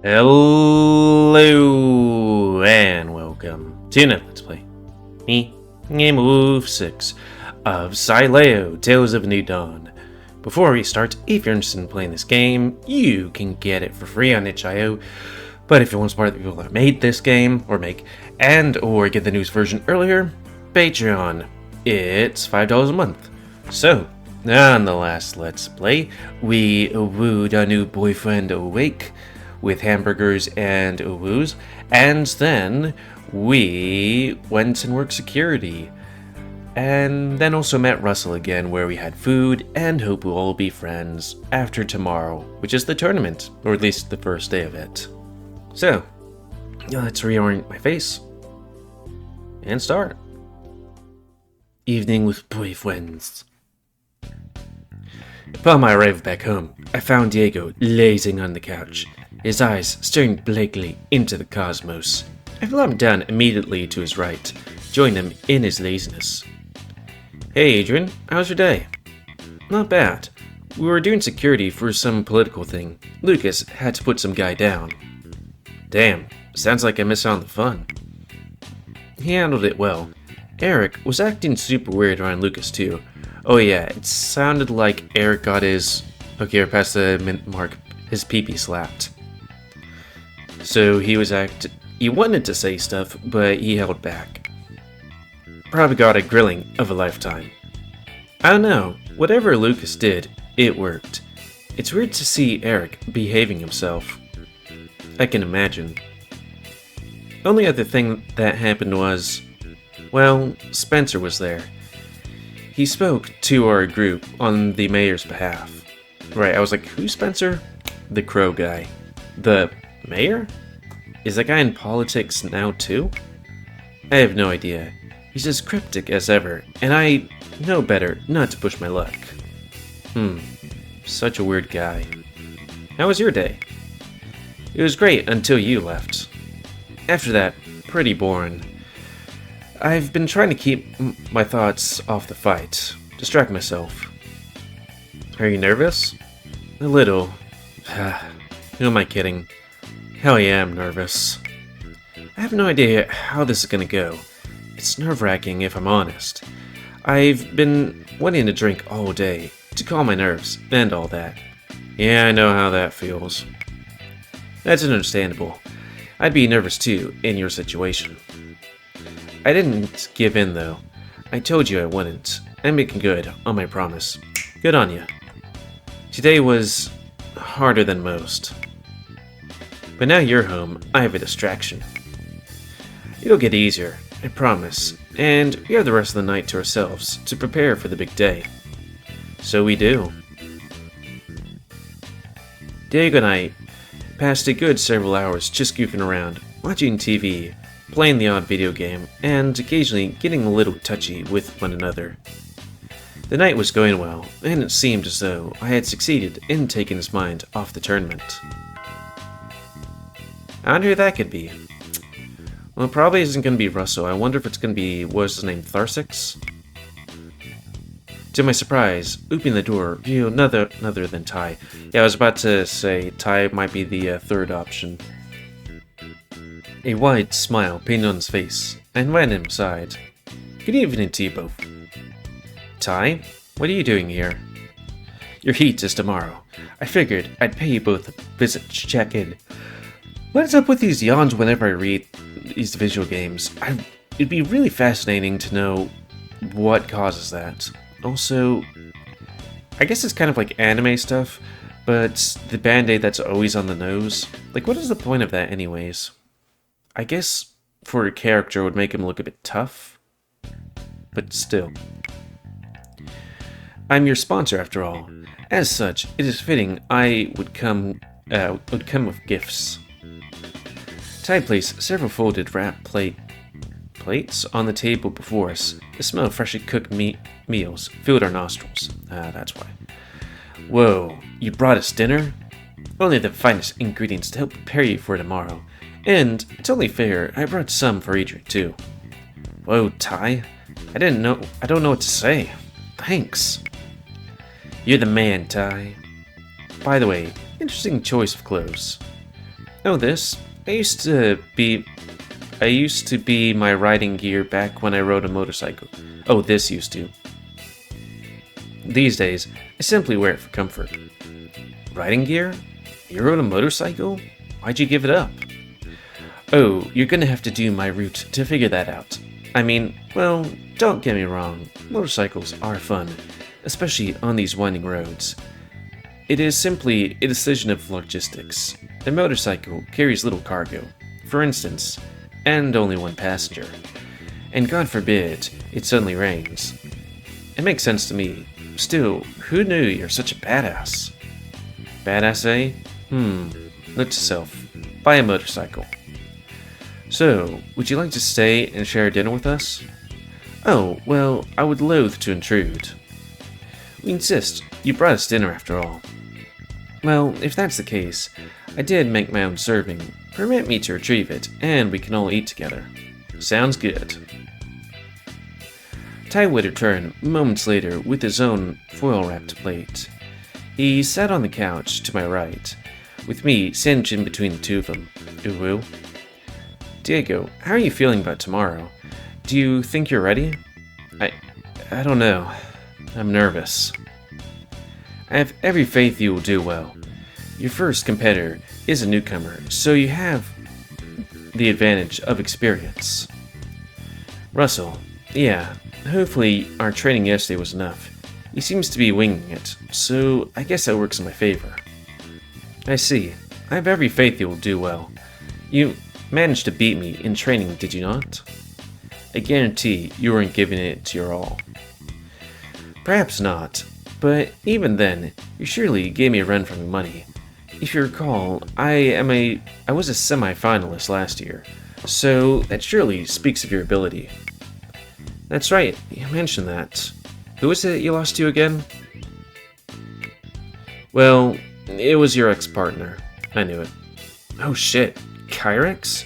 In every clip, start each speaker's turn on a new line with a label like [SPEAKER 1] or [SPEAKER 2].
[SPEAKER 1] Hello and welcome to another Let's Play. Me, GamerWolfSix of Sileo, Tales of a New Dawn. Before we start, if you're interested in playing this game, you can get it for free on itch.io. But if you want to support the people that made this game, or get the newest version earlier, Patreon, it's $5 a month. So, on the last Let's Play, we wooed our new boyfriend awake with hamburgers and woos, and then we went and worked security, and then also met Russell again, where we had food and hope we'll all be friends after tomorrow, which is the tournament, or at least the first day of it. So, let's reorient my face and start. Evening with boyfriends. Upon my arrival back home, I found Diego lazing on the couch, his eyes staring blankly into the cosmos. I flopped down immediately to his right, joined him in his laziness. Hey Adrian, how's your day? Not bad. We were doing security for some political thing. Lucas had to put some guy down. Damn, sounds like I missed out on the fun. He handled it well. Eric was acting super weird around Lucas too. Oh yeah, it sounded like Eric got his... Okay, we're past the minute mark. His pee-pee slapped. So he wanted to say stuff, but he held back. Probably got a grilling of a lifetime. I don't know, whatever Lucas did, it worked. It's weird to see Eric behaving himself. I can imagine. Only other thing that happened was, well, Spencer was there. He spoke to our group on the mayor's behalf. Right, I was like, who's Spencer? The crow guy. The mayor? Is that guy in politics now too? I have no idea. He's as cryptic as ever, and I know better not to push my luck. Such a weird guy. How was your day? It was great until you left. After that, pretty boring. I've been trying to keep my thoughts off the fight, distract myself. Are you nervous? A little. Who am I kidding? Hell yeah, I'm nervous. I have no idea how this is gonna go. It's nerve-wracking if I'm honest. I've been wanting to drink all day, to calm my nerves, and all that. Yeah, I know how that feels. That's understandable. I'd be nervous too, in your situation. I didn't give in though. I told you I wouldn't. I'm making good on my promise. Good on you. Today was harder than most. But now you're home, I have a distraction. It'll get easier, I promise, and we have the rest of the night to ourselves to prepare for the big day. So we do. Diego and I passed a good several hours just goofing around, watching TV, playing the odd video game, and occasionally getting a little touchy with one another. The night was going well, and it seemed as though I had succeeded in taking his mind off the tournament. I wonder who that could be. Well, it probably isn't going to be Russell. I wonder if it's going to be, what's his name, Tharsix? To my surprise, opening the door, view none other than Ty. Yeah, I was about to say Ty might be the third option. A wide smile painted on his face. I invited him inside. Good evening to you both. Ty, what are you doing here? Your heat is tomorrow. I figured I'd pay you both a visit to check in. What's up with these yawns whenever I read these visual games? It'd be really fascinating to know what causes that. Also, I guess it's kind of like anime stuff, but the band-aid that's always on the nose. Like, what is the point of that anyways? I guess for a character it would make him look a bit tough, but still. I'm your sponsor after all. As such, it is fitting I would come with gifts. Ty placed several folded wrap plates on the table before us. The smell of freshly cooked meals filled our nostrils. That's why. Whoa, you brought us dinner? Only the finest ingredients to help prepare you for tomorrow. And it's only fair, I brought some for Adrian too. Whoa, Ty. I don't know what to say. Thanks. You're the man, Ty. By the way, interesting choice of clothes. Oh, this? I used to be my riding gear back when I rode a motorcycle. Oh, this used to. These days, I simply wear it for comfort. Riding gear? You rode a motorcycle? Why'd you give it up? Oh, you're gonna have to do my route to figure that out. I mean, well, don't get me wrong, motorcycles are fun, especially on these winding roads. It is simply a decision of logistics. A motorcycle carries little cargo, for instance, and only one passenger. And God forbid, it suddenly rains. It makes sense to me. Still, who knew you're such a badass? Badass, eh? Note to self. Buy a motorcycle. So, would you like to stay and share dinner with us? Oh, well, I would loathe to intrude. We insist. You brought us dinner after all. Well, if that's the case, I did make my own serving. Permit me to retrieve it, and we can all eat together. Sounds good. Ty would return moments later with his own foil-wrapped plate. He sat on the couch to my right, with me sandwiched in between the two of them. Ooh. Diego, how are you feeling about tomorrow? Do you think you're ready? I don't know. I'm nervous. I have every faith you will do well. Your first competitor is a newcomer, so you have the advantage of experience. Russell, yeah, hopefully our training yesterday was enough. He seems to be winging it, so I guess that works in my favor. I see. I have every faith you will do well. You managed to beat me in training, did you not? I guarantee you weren't giving it your all. Perhaps not, but even then, you surely gave me a run for my money. If you recall, I was a semi-finalist last year, so that surely speaks of your ability. That's right, you mentioned that. Who was it you lost to again? Well, it was your ex-partner. I knew it. Oh shit, Kyrex?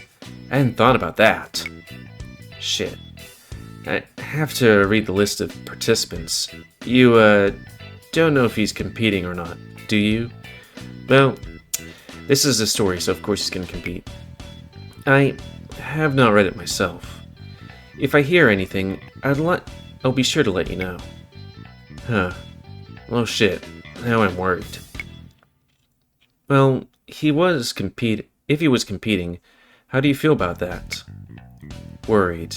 [SPEAKER 1] I hadn't thought about that. Shit. I have to read the list of participants. You, don't know if he's competing or not, do you? Well, this is a story, so of course he's gonna compete. I have not read it myself. If I hear anything, I'll be sure to let you know. Huh. Well, shit. Now I'm worried. Well, if he was competing, how do you feel about that? Worried.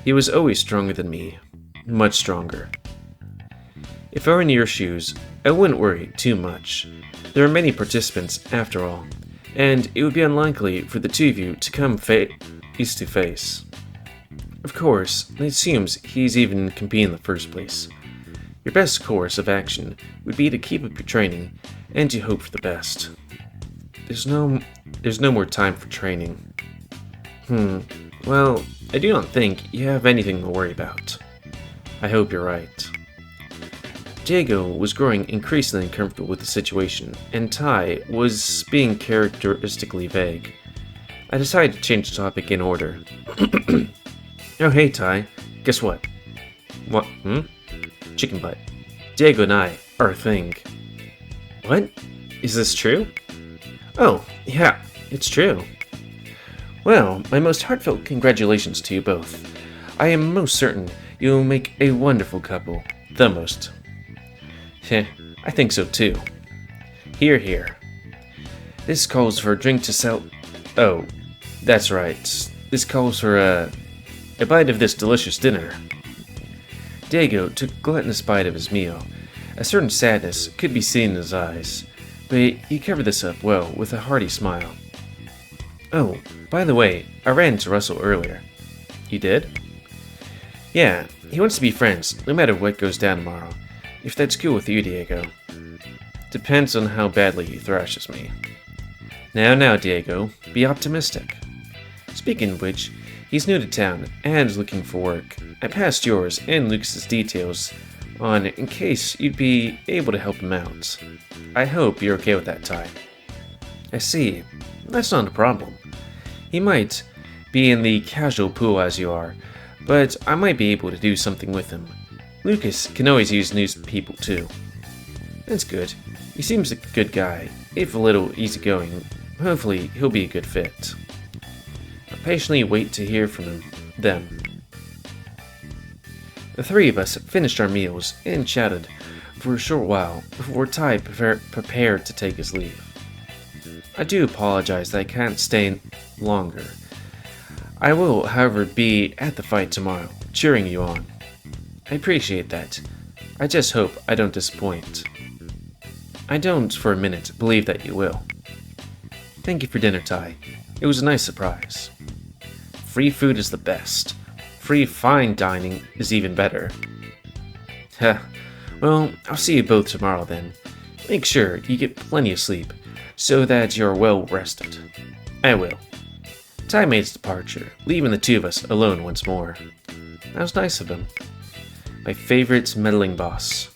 [SPEAKER 1] He was always stronger than me. Much stronger. If I were in your shoes, I wouldn't worry too much. There are many participants, after all, and it would be unlikely for the two of you to come face to face. Of course, it assumes he's even competing in the first place. Your best course of action would be to keep up your training and to hope for the best. There's no more time for training. Well, I do not think you have anything to worry about. I hope you're right. Diego was growing increasingly uncomfortable with the situation, and Ty was being characteristically vague. I decided to change the topic in order. Oh hey Ty, guess what? What? Chicken butt. Diego and I are a thing. What? Is this true? Oh, yeah, it's true. Well, my most heartfelt congratulations to you both. I am most certain you will make a wonderful couple. The most. Heh, I think so too. Hear, hear. This calls for a drink to sell. Oh, that's right. This calls for a bite of this delicious dinner. Diego took a gluttonous bite of his meal. A certain sadness could be seen in his eyes, but he covered this up well with a hearty smile. Oh, by the way, I ran into Russell earlier. You did? Yeah, he wants to be friends, no matter what goes down tomorrow. If that's cool with you, Diego. Depends on how badly he thrashes me. Now, Diego, be optimistic. Speaking of which, he's new to town and is looking for work. I passed yours and Lucas's details on in case you'd be able to help him out. I hope you're okay with that, Ty. I see. That's not a problem. He might be in the casual pool as you are, but I might be able to do something with him. Lucas can always use new people too. That's good. He seems a good guy, if a little easygoing, Hopefully, he'll be a good fit. I patiently wait to hear from them. The three of us finished our meals and chatted for a short while before Ty prepared to take his leave. I do apologize that I can't stay longer. I will, however, be at the fight tomorrow, cheering you on. I appreciate that. I just hope I don't disappoint. I don't for a minute believe that you will. Thank you for dinner, Ty. It was a nice surprise. Free food is the best. Free fine dining is even better. Heh. Well, I'll see you both tomorrow then. Make sure you get plenty of sleep, so that you're well rested. I will. Ty made his departure, leaving the two of us alone once more. That was nice of him. My favorite meddling boss.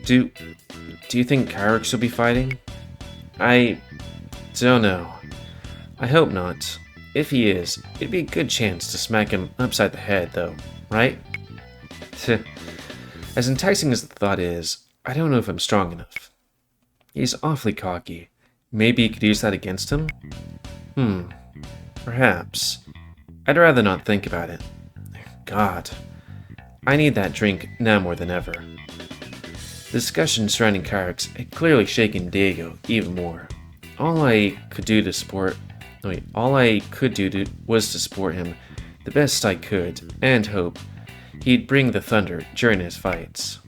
[SPEAKER 1] Do you think Kyrix will be fighting? I don't know. I hope not. If he is, it'd be a good chance to smack him upside the head, though, right? As enticing as the thought is, I don't know if I'm strong enough. He's awfully cocky. Maybe you could use that against him? Perhaps. I'd rather not think about it. God. I need that drink now more than ever. The discussion surrounding Kyrix had clearly shaken Diego even more. All I could do was to support him the best I could and hope he'd bring the thunder during his fights.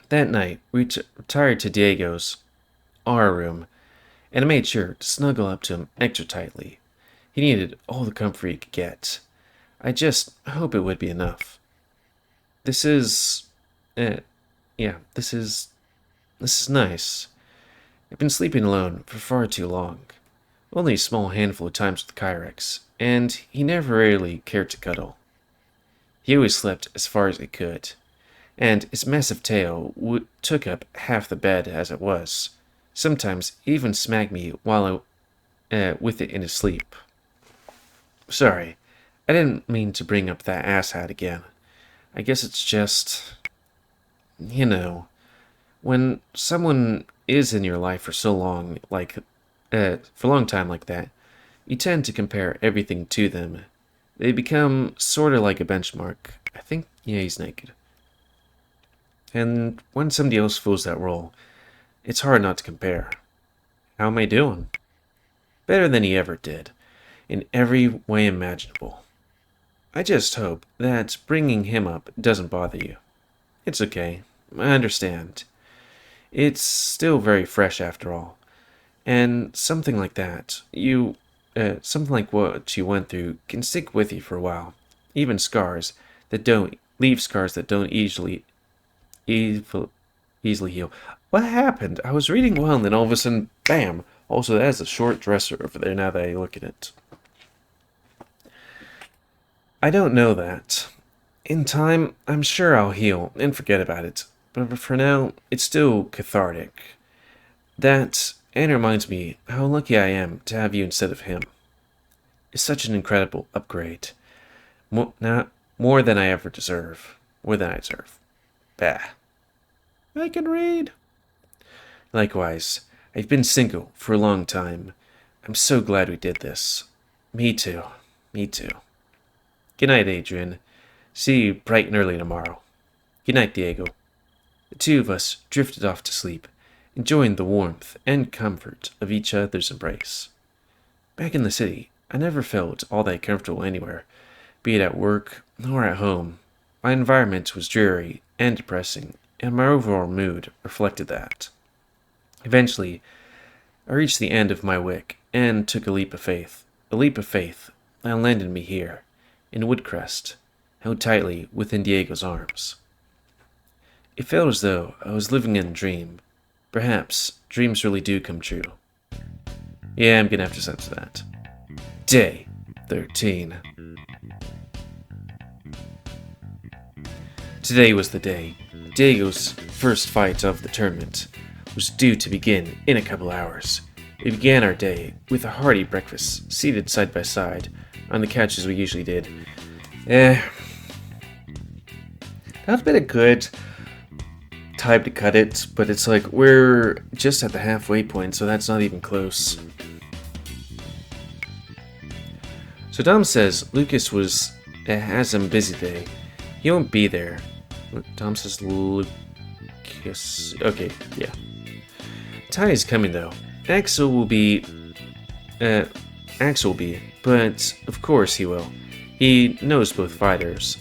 [SPEAKER 1] That night, we retired to Diego's room, and I made sure to snuggle up to him extra tightly. He needed all the comfort he could get. I just hope it would be enough. This is nice. I've been sleeping alone for far too long. Only a small handful of times with Kyrix, and he never really cared to cuddle. He always slept as far as he could, and his massive tail took up half the bed as it was. Sometimes he even smacked me with it in his sleep. Sorry, I didn't mean to bring up that asshat again. I guess it's just, when someone is in your life for so long, for a long time like that, you tend to compare everything to them. They become sort of like a benchmark. I think, yeah, he's naked. And when somebody else fills that role, it's hard not to compare. How am I doing? Better than he ever did, in every way imaginable. I just hope that bringing him up doesn't bother you. It's okay, I understand. It's still very fresh after all. And something like that, something like what you went through can stick with you for a while. Even scars that don't easily heal. What happened? I was reading well and then all of a sudden, bam! Also, that is a short dresser over there now that I look at it. I don't know that. In time, I'm sure I'll heal and forget about it. But for now, it's still cathartic. That, and it reminds me how lucky I am to have you instead of him. It's such an incredible upgrade. More than I ever deserve. More than I deserve. Bah. I can read. Likewise, I've been single for a long time. I'm so glad we did this. Me too. Me too. Good night, Adrian. See you bright and early tomorrow. Good night, Diego. The two of us drifted off to sleep, enjoying the warmth and comfort of each other's embrace. Back in the city, I never felt all that comfortable anywhere, be it at work or at home. My environment was dreary and depressing, and my overall mood reflected that. Eventually, I reached the end of my wick and took a leap of faith. A leap of faith that landed me here, in Woodcrest, held tightly within Diego's arms. It felt as though I was living in a dream. Perhaps dreams really do come true. Yeah, I'm gonna have to censor that. Day 13. Today was the day. Diego's first fight of the tournament was due to begin in a couple hours. We began our day with a hearty breakfast, seated side by side on the couch as we usually did. That was been a good. time to cut it, but it's like we're just at the halfway point, so that's not even close. So Dom says Lucas has a busy day. He won't be there. Dom says Lucas. Okay, yeah. Ty is coming though. Axel will be, but of course he will. He knows both fighters.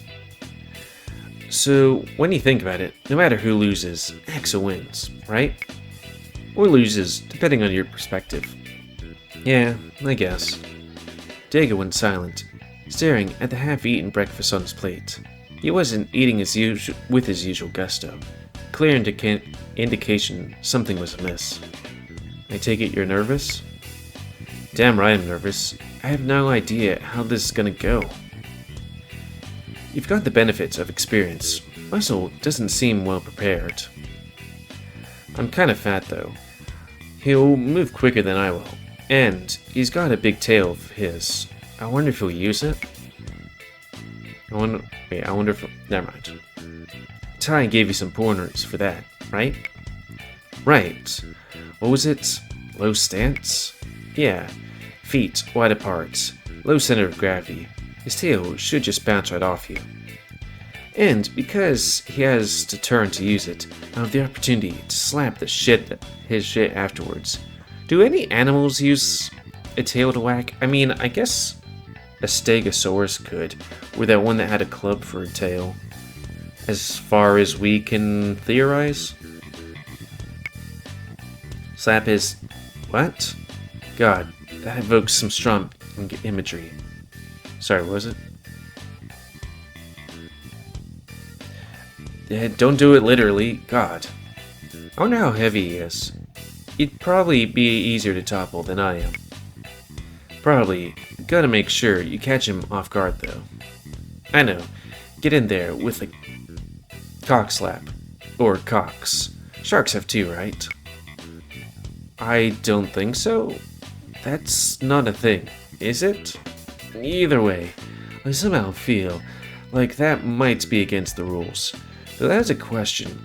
[SPEAKER 1] So, when you think about it, no matter who loses, Axel wins, right? Or loses, depending on your perspective. Yeah, I guess. Diego went silent, staring at the half-eaten breakfast on his plate. He wasn't eating with his usual gusto. Clear indication something was amiss. I take it you're nervous? Damn right I'm nervous. I have no idea how this is gonna go. You've got the benefits of experience. Russell doesn't seem well prepared. I'm kind of fat though. He'll move quicker than I will. And he's got a big tail of his. I wonder if he'll use it? I wonder if... Never mind. Ty gave you some pointers for that, right? Right. What was it? Low stance? Yeah. Feet wide apart. Low center of gravity. His tail should just bounce right off you. And because he has to turn to use it, I have the opportunity to slap his shit afterwards. Do any animals use a tail to whack? I mean, I guess a stegosaurus could, or that one that had a club for a tail. As far as we can theorize. Slap his... what? God, that evokes some strong imagery. Sorry, what was it? Yeah, don't do it literally. God. I wonder how heavy he is. He'd probably be easier to topple than I am. Probably. Gotta make sure you catch him off guard, though. I know. Get in there with a cock slap. Or cocks. Sharks have two, right? I don't think so. That's not a thing, is it? Either way, I somehow feel like that might be against the rules. But that's a question.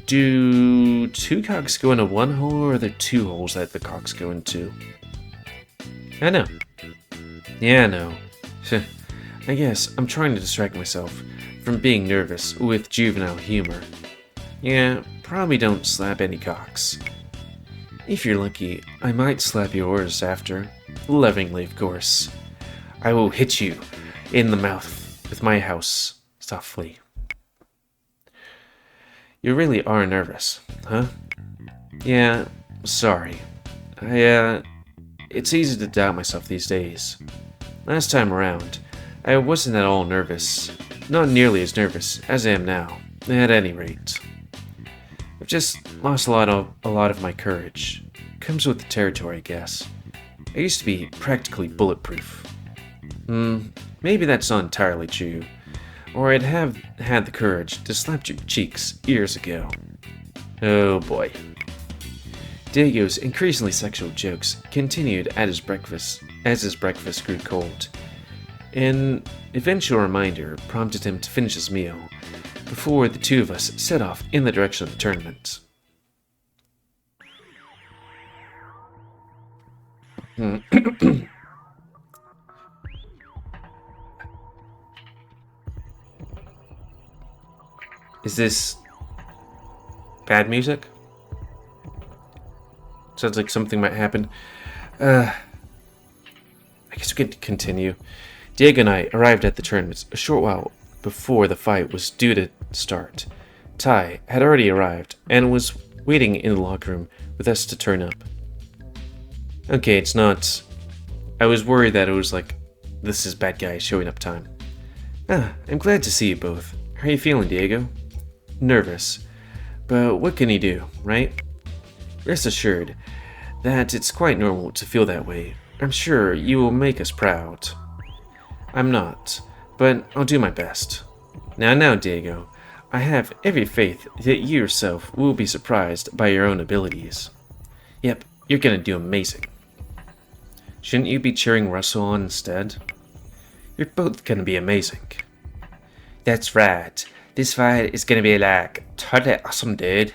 [SPEAKER 1] Do two cocks go into one hole, or are there two holes that the cocks go into? I know. Yeah, I know. I guess I'm trying to distract myself from being nervous with juvenile humor. Yeah, probably don't slap any cocks. If you're lucky, I might slap yours after. Lovingly, of course. I will hit you in the mouth with my house softly. You really are nervous, huh? Yeah, sorry. It's easy to doubt myself these days. Last time around, I wasn't at all nervous. Not nearly as nervous as I am now, at any rate. I've just lost a lot of my courage. Comes with the territory, I guess. I used to be practically bulletproof. Maybe that's not entirely true. Or I'd have had the courage to slap your cheeks years ago. Oh boy. Diego's increasingly sexual jokes continued at his breakfast as his breakfast grew cold. An eventual reminder prompted him to finish his meal before the two of us set off in the direction of the tournament. Is this bad music? Sounds like something might happen. I guess we could continue. Diego and I arrived at the tournament a short while before the fight was due to start. Ty had already arrived and was waiting in the locker room with us to turn up. Okay, it's not... I was worried that it was like, this is bad guy showing up time. I'm glad to see you both. How are you feeling, Diego? Nervous. But what can you do, right? Rest assured that it's quite normal to feel that way. I'm sure you will make us proud. I'm not, but I'll do my best. Now, Diego, I have every faith that you yourself will be surprised by your own abilities. Yep, you're gonna do amazing. Shouldn't you be cheering Russell on instead? You're both gonna be amazing. That's right. This fight is gonna be like totally awesome, dude.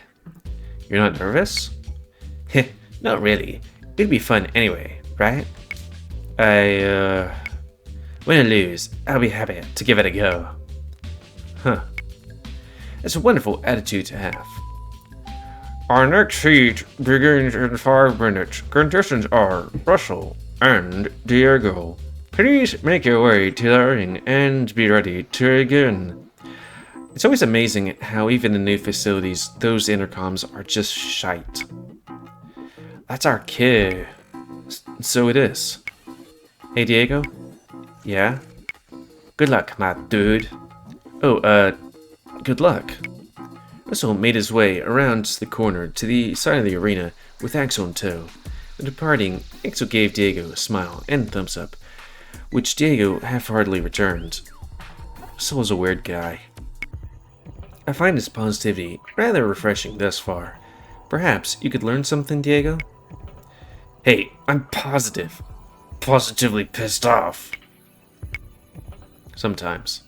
[SPEAKER 1] You're not nervous? Heh, not really. It'll be fun anyway, right? Win or lose, I'll be happy to give it a go. Huh. That's a wonderful attitude to have. Our next heat begins in 5 minutes. Contestants are Russell and Diego. Please make your way to the ring and be ready to begin. It's always amazing how even in new facilities, those intercoms are just shite. That's our kid. So it is. Hey Diego? Yeah? Good luck, my dude. Oh, good luck. Russell made his way around the corner to the side of the arena with Axel in tow. When departing, Axel gave Diego a smile and a thumbs up, which Diego half-heartedly returned. Russell is a weird guy. I find his positivity rather refreshing thus far. Perhaps you could learn something, Diego? Hey, I'm positive. Positively pissed off. Sometimes.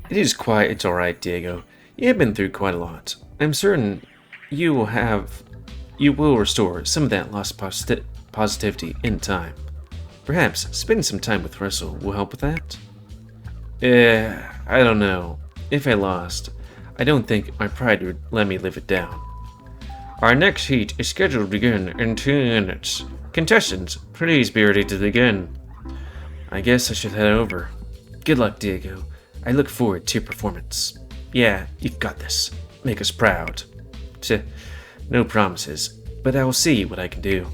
[SPEAKER 1] It's alright, Diego. You have been through quite a lot. I'm certain you will restore some of that lost positivity in time. Perhaps spending some time with Russell will help with that? I don't know. If I lost, I don't think my pride would let me live it down. Our next heat is scheduled to begin in 2 minutes. Contestants, please be ready to begin. I guess I should head over. Good luck, Diego. I look forward to your performance. Yeah, you've got this. Make us proud. No promises, but I will see what I can do.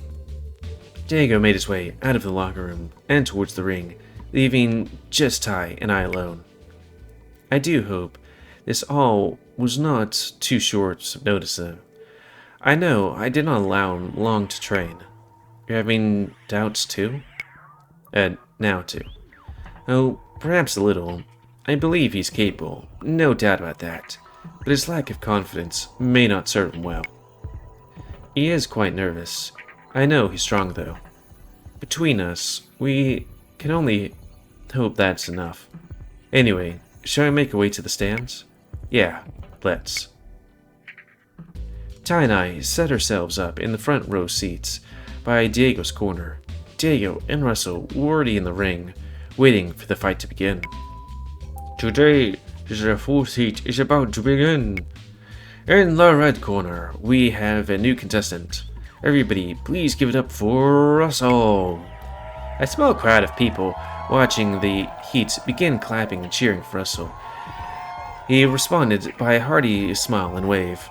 [SPEAKER 1] Diego made his way out of the locker room and towards the ring, leaving just Ty and I alone. I do hope this all was not too short of notice, though. I know I did not allow him long to train. You're having doubts too? Now too. Oh, perhaps a little. I believe he's capable, no doubt about that, but his lack of confidence may not serve him well. He is quite nervous. I know he's strong, though. Between us, we can only hope that's enough. Anyway, shall we make our way to the stands? Yeah, let's. Ty and I set ourselves up in the front row seats by Diego's corner. Diego and Russell were already in the ring, waiting for the fight to begin. Today, the 4th heat is about to begin. In the red corner, we have a new contestant. Everybody, please give it up for Russell. A small crowd of people watching the heat began clapping and cheering for Russell. He responded by a hearty smile and wave.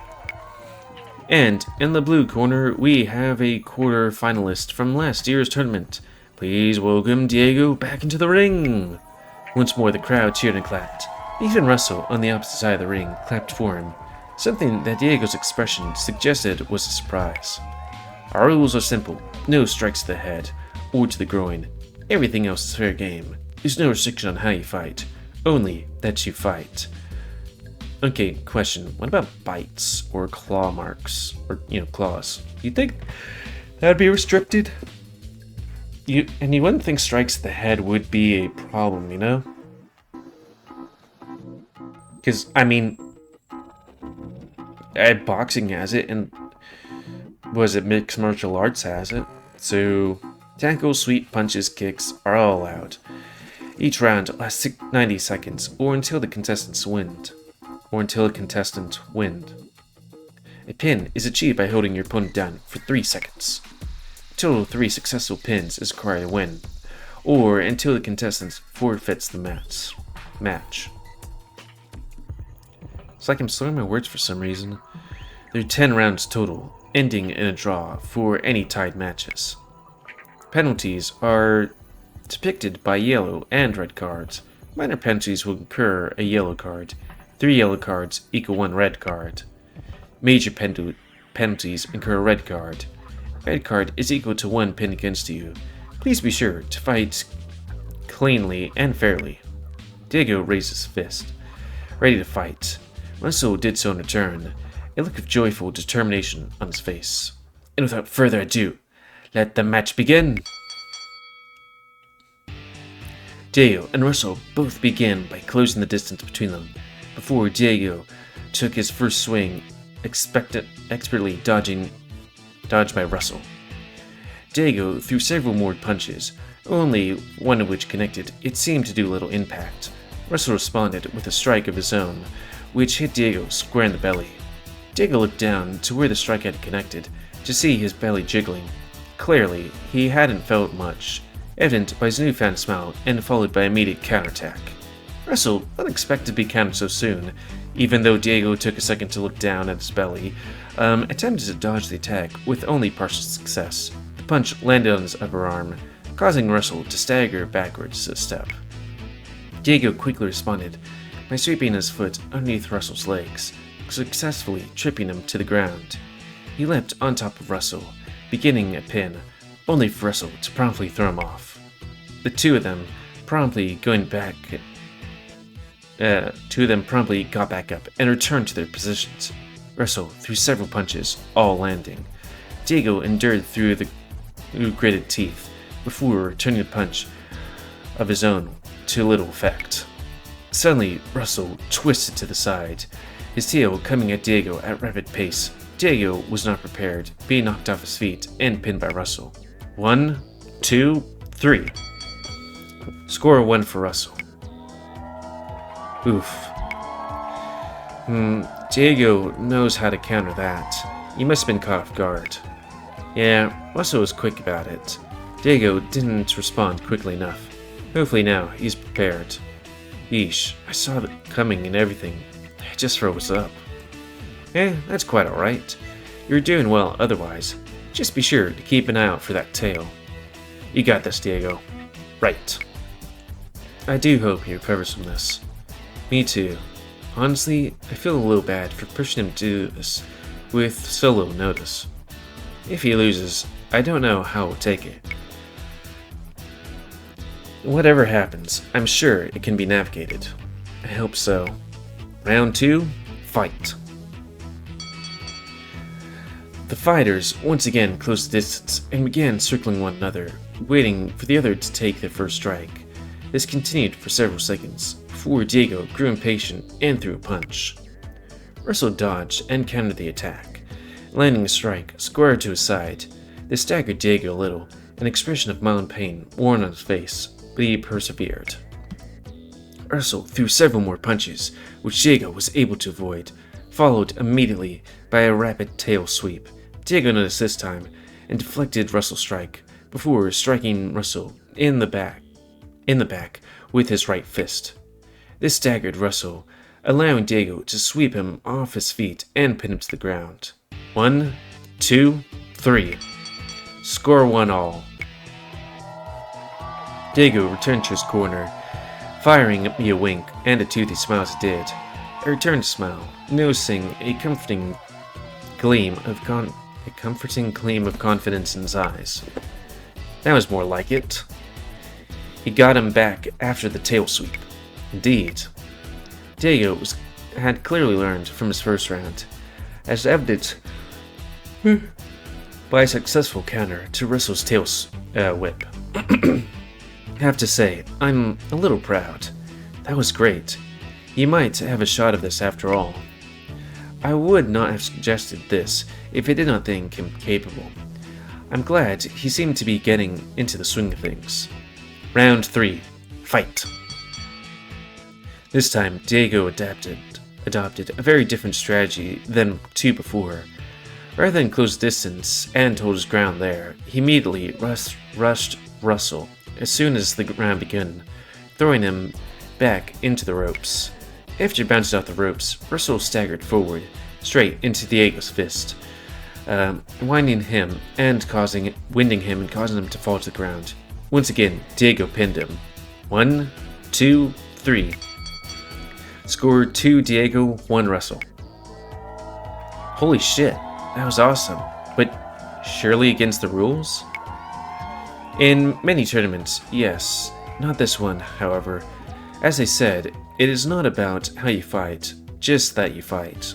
[SPEAKER 1] And in the blue corner, we have a quarter finalist from last year's tournament. Please welcome Diego back into the ring. Once more, the crowd cheered and clapped. Even Russell, on the opposite side of the ring, clapped for him, something that Diego's expression suggested was a surprise. Our rules are simple: no strikes to the head or to the groin. Everything else is fair game. There's no restriction on how you fight, only that you fight. Okay, question. What about bites or claw marks? Or, claws? You think that'd be restricted? You wouldn't think strikes to the head would be a problem, Because, boxing has it, and mixed martial arts has it. So, tackles, sweep, punches, kicks are all allowed. Each round lasts 90 seconds, or until the contestants win. A pin is achieved by holding your opponent down for 3 seconds. A total of 3 successful pins is required to win, or until the contestant forfeits the match. It's like I'm slurring my words for some reason. There are 10 rounds total, ending in a draw for any tied matches. Penalties are depicted by yellow and red cards. Minor penalties will incur a yellow card. 3 yellow cards equal 1 red card. Major penalties incur a red card. Red card is equal to 1 pin against you. Please be sure to fight cleanly and fairly. Diego raised his fist, ready to fight. Russell did so in return, a look of joyful determination on his face. And without further ado, let the match begin! Diego and Russell both begin by closing the distance between them. before Diego took his first swing, expertly dodged by Russell. Diego threw several more punches, only one of which connected. It seemed to do little impact. Russell responded with a strike of his own, which hit Diego square in the belly. Diego looked down to where the strike had connected to see his belly jiggling. Clearly, he hadn't felt much, evident by his newfound smile and followed by immediate counterattack. Russell wasn't expected to be countered so soon, even though Diego took a second to look down at his belly, attempted to dodge the attack with only partial success. The punch landed on his upper arm, causing Russell to stagger backwards a step. Diego quickly responded by sweeping his foot underneath Russell's legs, successfully tripping him to the ground. He leapt on top of Russell, beginning a pin, only for Russell to promptly throw him off. The two of them promptly got back up and returned to their positions. Russell threw several punches, all landing. Diego endured through the gritted teeth before returning a punch of his own to little effect. Suddenly, Russell twisted to the side, his tail coming at Diego at rapid pace. Diego was not prepared, being knocked off his feet and pinned by Russell. 1, 2, 3. Score 1 for Russell. Oof. Diego knows how to counter that. He must have been caught off guard. Yeah, Russell was quick about it. Diego didn't respond quickly enough. Hopefully now he's prepared. Yeesh, I saw it coming and everything. I just froze up. That's quite alright. You're doing well otherwise. Just be sure to keep an eye out for that tail. You got this, Diego. Right. I do hope he recovers from this. Me too. Honestly, I feel a little bad for pushing him to do this with so little notice. If he loses, I don't know how we'll take it. Whatever happens, I'm sure it can be navigated. I hope so. Round 2, fight. The fighters once again closed the distance and began circling one another, waiting for the other to take their first strike. This continued for several seconds, before Diego grew impatient and threw a punch. Russell dodged and countered the attack, landing a strike square to his side. This staggered Diego a little, an expression of mild pain worn on his face, but he persevered. Russell threw several more punches, which Diego was able to avoid, followed immediately by a rapid tail sweep. Diego noticed this time and deflected Russell's strike before striking Russell in the back with his right fist. This staggered Russell, allowing Diego to sweep him off his feet and pin him to the ground. 1, 2, 3. Score 1 all. Diego returned to his corner, firing at me a wink and a toothy smile as it did. I returned to smile, noticing a comforting gleam of confidence in his eyes. That was more like it. He got him back after the tail sweep. Indeed. Diego had clearly learned from his first round, as evidenced by a successful counter to Russell's tail whip. I have to say, I'm a little proud. That was great. He might have a shot of this after all. I would not have suggested this if I did not think him capable. I'm glad he seemed to be getting into the swing of things. Round 3. Fight. This time, Diego adopted a very different strategy than 2 before. Rather than close distance and hold his ground there, he immediately rushed Russell as soon as the round began, throwing him back into the ropes. After bouncing off the ropes, Russell staggered forward, straight into Diego's fist, winding him and causing him to fall to the ground. Once again, Diego pinned him. 1, 2, 3. Score 2 Diego, 1 Russell. Holy shit, that was awesome, but surely against the rules? In many tournaments, yes. Not this one, however. As I said, it is not about how you fight, just that you fight.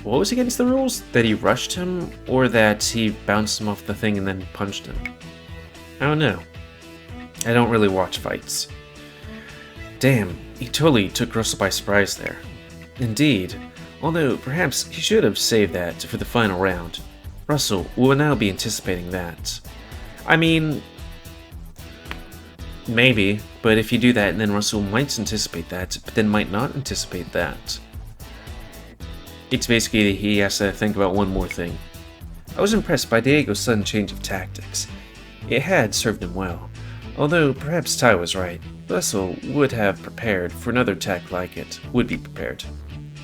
[SPEAKER 1] What was against the rules? That he rushed him, or that he bounced him off the thing and then punched him? I don't know. I don't really watch fights. Damn, he totally took Russell by surprise there. Indeed, although perhaps he should have saved that for the final round. Russell will now be anticipating that. I mean, maybe, but if you do that, then Russell might anticipate that, but then might not anticipate that. It's basically that he has to think about one more thing. I was impressed by Diego's sudden change of tactics. It had served him well, although perhaps Ty was right. Russell would have prepared for another attack like it, would be prepared.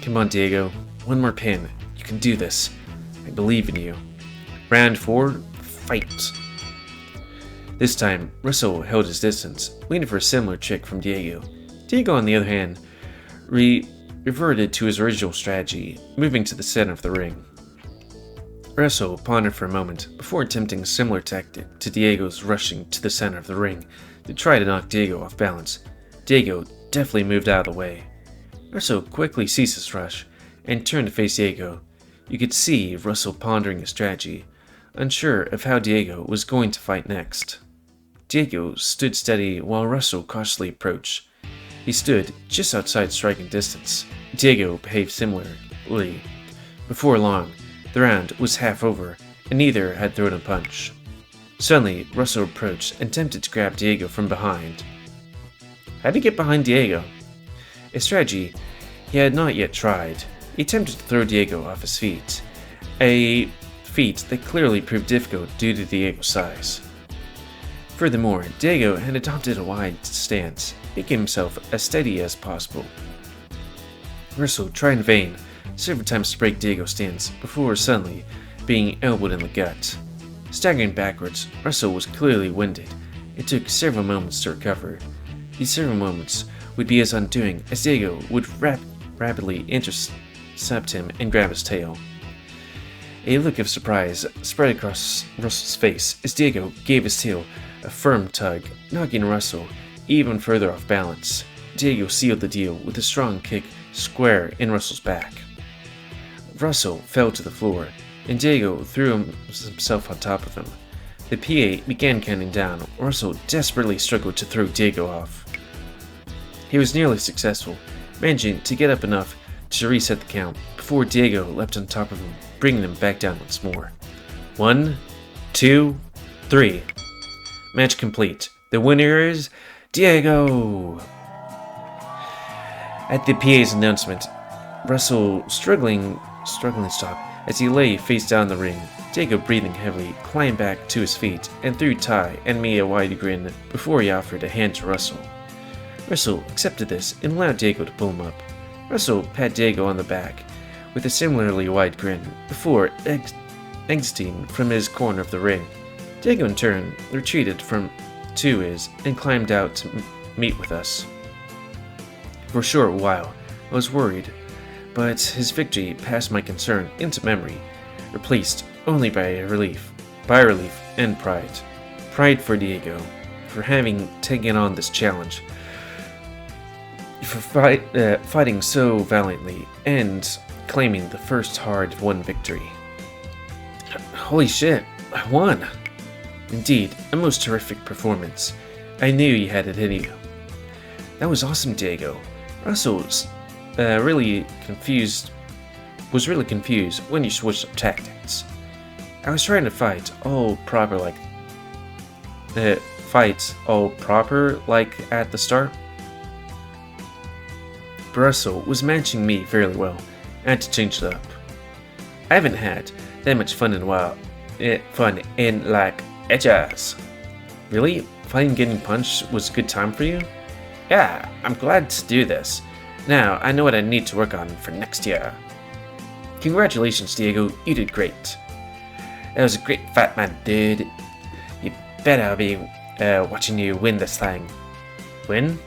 [SPEAKER 1] Come on, Diego, one more pin. You can do this. I believe in you. Round 4, fight. This time, Russell held his distance, waiting for a similar trick from Diego. Diego, on the other hand, reverted to his original strategy, moving to the center of the ring. Russell pondered for a moment before attempting a similar tactic to Diego's rushing to the center of the ring to try to knock Diego off balance. Diego deftly moved out of the way. Russell quickly ceased his rush and turned to face Diego. You could see Russell pondering his strategy, unsure of how Diego was going to fight next. Diego stood steady while Russell cautiously approached. He stood just outside striking distance. Diego behaved similarly. Before long, the round was half over, and neither had thrown a punch. Suddenly, Russell approached and attempted to grab Diego from behind. How did he get behind Diego? A strategy he had not yet tried. He attempted to throw Diego off his feet, a feat that clearly proved difficult due to Diego's size. Furthermore, Diego had adopted a wide stance, making himself as steady as possible. Russell tried in vain several times to break Diego's stance before suddenly being elbowed in the gut. Staggering backwards, Russell was clearly winded. It took several moments to recover. These several moments would be his undoing as Diego would rapidly intercept him and grab his tail. A look of surprise spread across Russell's face as Diego gave his tail a firm tug, knocking Russell even further off balance. Diego sealed the deal with a strong kick square in Russell's back. Russell fell to the floor, and Diego threw himself on top of him. The PA began counting down. Russell desperately struggled to throw Diego off. He was nearly successful, managing to get up enough to reset the count before Diego leapt on top of him, bringing him back down once more. 1, 2, 3. Match complete. The winner is Diego! At the PA's announcement, Russell struggling to stop as he lay face down the ring. Diego, breathing heavily, climbed back to his feet and threw Ty and me a wide grin before he offered a hand to Russell. Russell accepted this and allowed Diego to pull him up. Russell pat Diego on the back with a similarly wide grin before exiting from his corner of the ring. Diego in turn retreated to his and climbed out to meet with us. For a short while, I was worried, but his victory passed my concern into memory, replaced only by relief and pride. Pride for Diego, for having taken on this challenge, for fighting so valiantly, and claiming the first hard-won victory. Holy shit, I won! Indeed, a most terrific performance. I knew you had it in you. That was awesome, Diego. Russell was really confused when you switched up tactics. I was trying to fight all proper like at the start. But Russell was matching me fairly well. I had to change it up. I haven't had that much fun in a while. Fun in like edges. Really? Fighting getting punched was a good time for you? Yeah, I'm glad to do this. Now, I know what I need to work on for next year. Congratulations, Diego. You did great. That was a great fight, man, dude. You bet I'll be watching you win this thing. Win?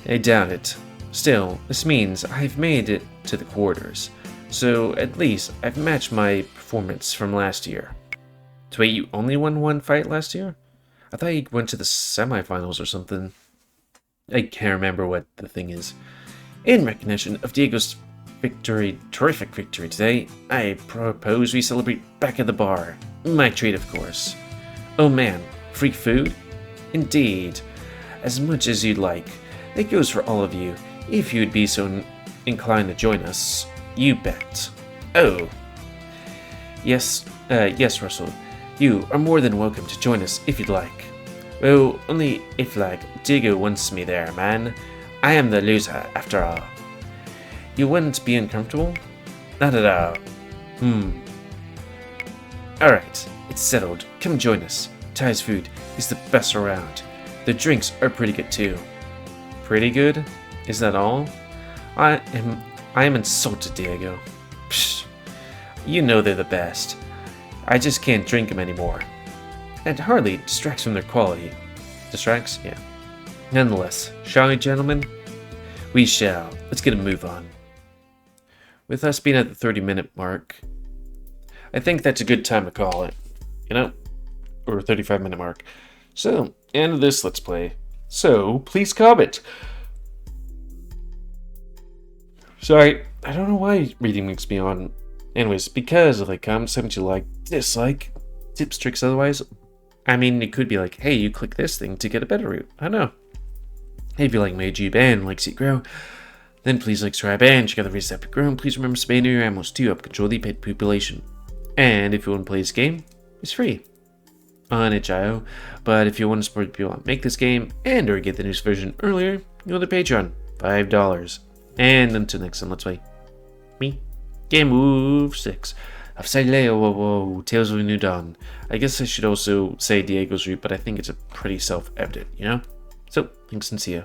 [SPEAKER 1] I doubt it. Still, this means I've made it to the quarters. So, at least, I've matched my performance from last year. So wait, you only won one fight last year? I thought you went to the semifinals or something. I can't remember what the thing is. In recognition of Diego's terrific victory today, I propose we celebrate back at the bar. My treat, of course. Oh man, free food? Indeed. As much as you'd like. That goes for all of you, if you'd be so inclined to join us, you bet. Oh. Yes, Russell. You are more than welcome to join us if you'd like. Well, only if, Diego wants me there, man. I am the loser, after all. You wouldn't be uncomfortable? Not at all. Alright, it's settled. Come join us. Thai's food is the best around. The drinks are pretty good too. Pretty good? Is that all? I am insulted, Diego. Psh, you know they're the best. I just can't drink them anymore. It hardly distracts from their quality. Distracts? Yeah. Nonetheless, shall we, gentlemen? We shall. Let's get a move on. With us being at the 30-minute mark, I think that's a good time to call it. You know? Or 35-minute mark. So, end of this Let's Play. So, please comment. Sorry, I don't know why reading makes me on. Anyways, because of comments, something you like, dislike, tips, tricks, otherwise. I mean, it could be like, hey, you click this thing to get a better route. I don't know. Hey, if you like my YouTube and like see it grow, then please like, subscribe, and check out the reasons Epic Grow. And please remember spending your ammos to help control the pet population. And if you want to play this game, it's free on itch.io. But if you want to support the people that make this game and or get the newest version earlier, go to Patreon, $5. And until next time, let's play me, GamerWolfSix of Sileo, Tales of a New Dawn. I guess I should also say Diego's route, but I think it's a pretty self-evident, you know? So, thanks and see ya.